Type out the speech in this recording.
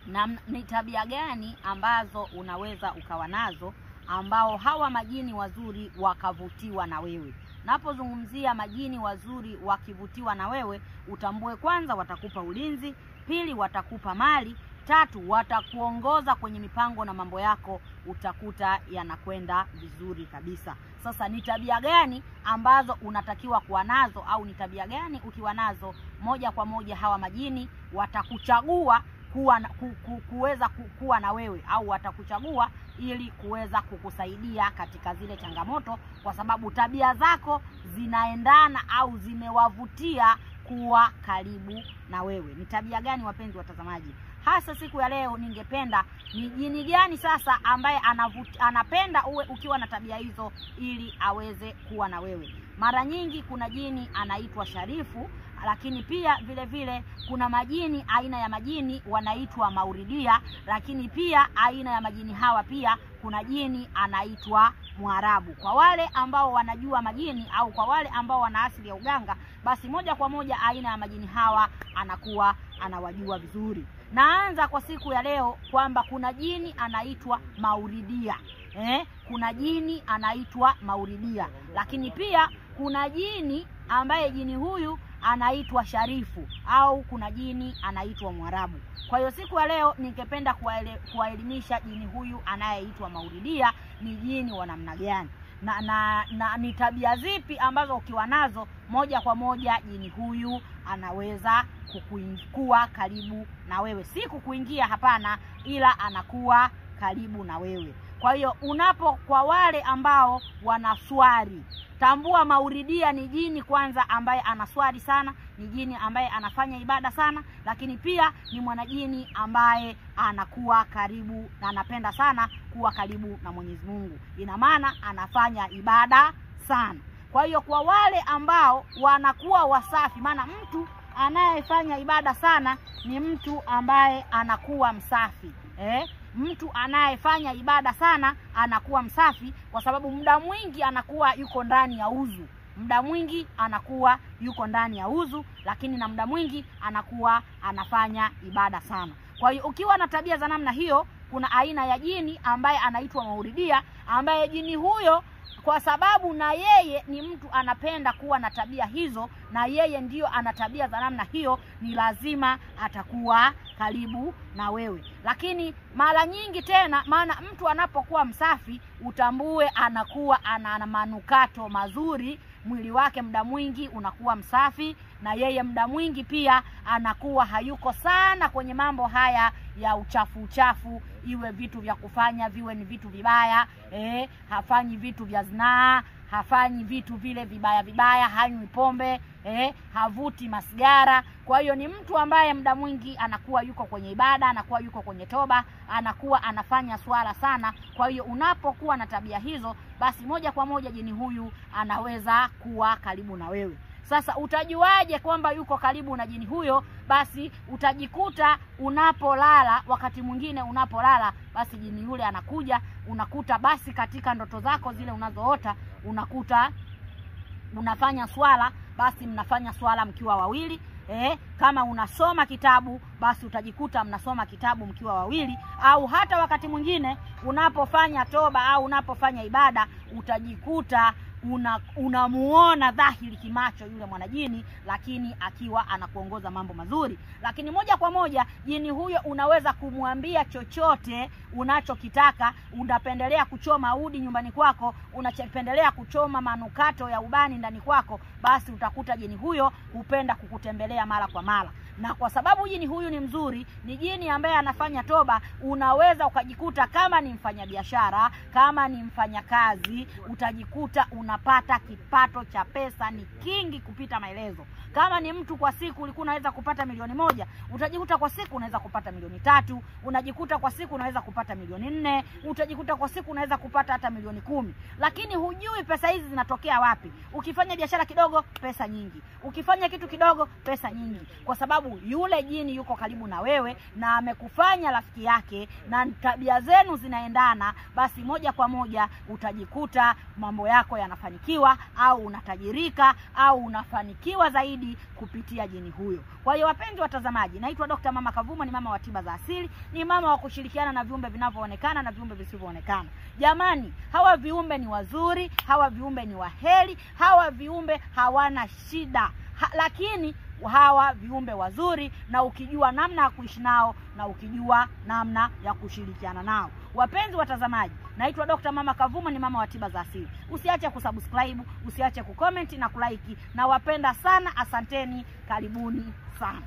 na ni tabia gani ambazo unaweza ukawa nazo ambao hawa majini wazuri wakavutiwa na wewe. Napozungumzia majini wazuri wakivutiwa na wewe, utambue kwanza watakupa ulinzi, pili watakupa mali, tatu watakuongoza kwenye mipango na mambo yako utakuta yanakwenda vizuri kabisa. Sasa ni tabia gani ambazo unatakiwa kuwa nazo, au ni tabia gani ukiwa nazo moja kwa moja hawa majini watakuchagua kuweza kuwa na wewe, au watakuchagua ili kuweza kukusaidia katika zile changamoto, kwa sababu tabia zako zinaendana au zimewavutia kuwa karibu na wewe. Ni tabia gani wapenzi watazamaji? Hasa siku ya leo ningependa ni jini gani sasa ambaye anapenda uwe ukiwa na tabia hizo ili aweze kuwa na wewe. Mara nyingi kuna jini anaitwa Sharifu, lakini pia vile vile kuna majini, aina ya majini wanaitwa Mauridia, lakini pia aina ya majini hawa pia kuna jini anaitwa Mwarabu. Kwa wale ambao wanajua majini au kwa wale ambao wana asili ya uganga, basi moja kwa moja aina ya majini hawa anakuwa anawajua vizuri. Naanza kwa siku ya leo kwamba kuna jini anaitwa Mauridia. Kuna jini anaitwa Mauridia, lakini pia kuna jini ambaye jini huyu anaitwa Sharifu, au kuna jini anaitwa Mwarabu. Kwa hiyo siku ya leo ningependa kuwaelimisha jini huyu anayeitwa Mauridia ni jini wa namna gani na ni tabia zipi ambazo ukiwa nazo moja kwa moja jini huyu anaweza kuwa karibu na wewe. Si kukuingia, hapana, ila anakuwa karibu na wewe. Kwa hiyo kwa wale ambao wanaswali, tambua Mauridia ni jini kwanza ambaye anaswali sana, ni jini ambaye anafanya ibada sana, lakini pia ni mwanajini ambaye anakuwa karibu na anapenda sana kuwa karibu na Mwenyezi Mungu. Ina maana anafanya ibada sana. Kwa hiyo kwa wale ambao wanakuwa wasafi, maana mtu anayefanya ibada sana ni mtu ambaye anakuwa msafi. Mtu anayefanya ibada sana anakuwa msafi, kwa sababu muda mwingi anakuwa yuko ndani ya uzu. Muda mwingi anakuwa yuko ndani ya uzu, lakini na muda mwingi anakuwa anafanya ibada sana. Kwa hiyo ukiwa na tabia za namna hiyo, kuna aina ya jini ambaye anaitwa Mauridia, ambaye jini huyo kwa sababu na yeye ni mtu anapenda kuwa na tabia hizo, na yeye ndio ana tabia za namna hiyo, ni lazima atakuwa karibu na wewe. Lakini mara nyingi tena, maana mtu anapokuwa msafi, utambue anakuwa ana manukato mazuri, mwili wake muda mwingi unakuwa msafi, na yeye muda mwingi pia anakuwa hayuko sana kwenye mambo haya ya uchafu, iwe vitu vya kufanya viwe ni vitu vibaya. Hafanyi vitu vya zinaa, hafanyi vitu vile vibaya, hanywi pombe, havuti masigara. Kwa hiyo ni mtu ambaye muda mwingi anakuwa yuko kwenye ibada, anakuwa yuko kwenye toba, anakuwa anafanya swala sana. Kwa hiyo unapokuwa na tabia hizo, basi moja kwa moja jini huyu anaweza kuwa karibu na wewe. Sasa utajuaje kwamba yuko karibu na jini huyo? Basi utajikuta unapolala, wakati mwingine unapolala, basi jini yule anakuja, unakuta basi katika ndoto zako zile unazoota, unakuta unafanya swala, basi mnafanya swala mkiwa wawili. Kama unasoma kitabu, basi utajikuta mnasoma kitabu mkiwa wawili, au hata wakati mwingine unapofanya toba au unapofanya ibada, utajikuta unamuona dhahiri kimacho yule mwanajini, lakini akiwa anakuongoza mambo mazuri. Lakini moja kwa moja jini huyo unaweza kumwambia chochote unachokitaka. Unapendelea kuchoma udi nyumbani kwako, unapendelea kuchoma manukato ya ubani ndani kwako, basi utakuta jini huyo hupenda kukutembelea mara kwa mara. Na kwa sababu jini huyu ni mzuri, ni jini ambaye anafanya toba, unaweza ukajikuta kama ni mfanyabiashara, kama ni mfanyakazi, utajikuta unapata kipato cha pesa ni kingi kupita maelezo. Kama ni mtu kwa siku ulikuwa unaweza kupata milioni 1, utajikuta kwa siku unaweza kupata milioni 3, unajikuta kwa siku unaweza kupata milioni 4, utajikuta kwa siku unaweza kupata hata milioni 10. Lakini hujui pesa hizi zinatokea wapi. Ukifanya biashara kidogo, pesa nyingi. Ukifanya kitu kidogo, pesa nyingi. Kwa sababu yule jini yuko karibu na wewe na amekufanya rafiki yake na tabia zenu zinaendana, basi moja kwa moja utajikuta mambo yako yanafanikiwa, au unatajirika, au unafanikiwa zaidi zaidi kupitia jini huyo. Kwa hiyo wapenzi watazamaji, naitwa Dr. Mama Kavuma, ni mama wa tiba za asili, ni mama wa kushirikiana na viumbe vinavyoonekana na viumbe visivyoonekana. Jamani, hawa viumbe ni wazuri, hawa viumbe ni waheri, hawa viumbe hawana shida. Lakini hawa viumbe wazuri, na ukijua namna ya kuishi nao na ukijua namna ya kushirikiana nao. Wapenzi watazamaji, naitwa Dr. Mama Kavuma, ni mama wa tiba za asili. Usiache kusubscribe, usiache kucomment na kulike. Na wapenda sana, asanteni, karibuni sana.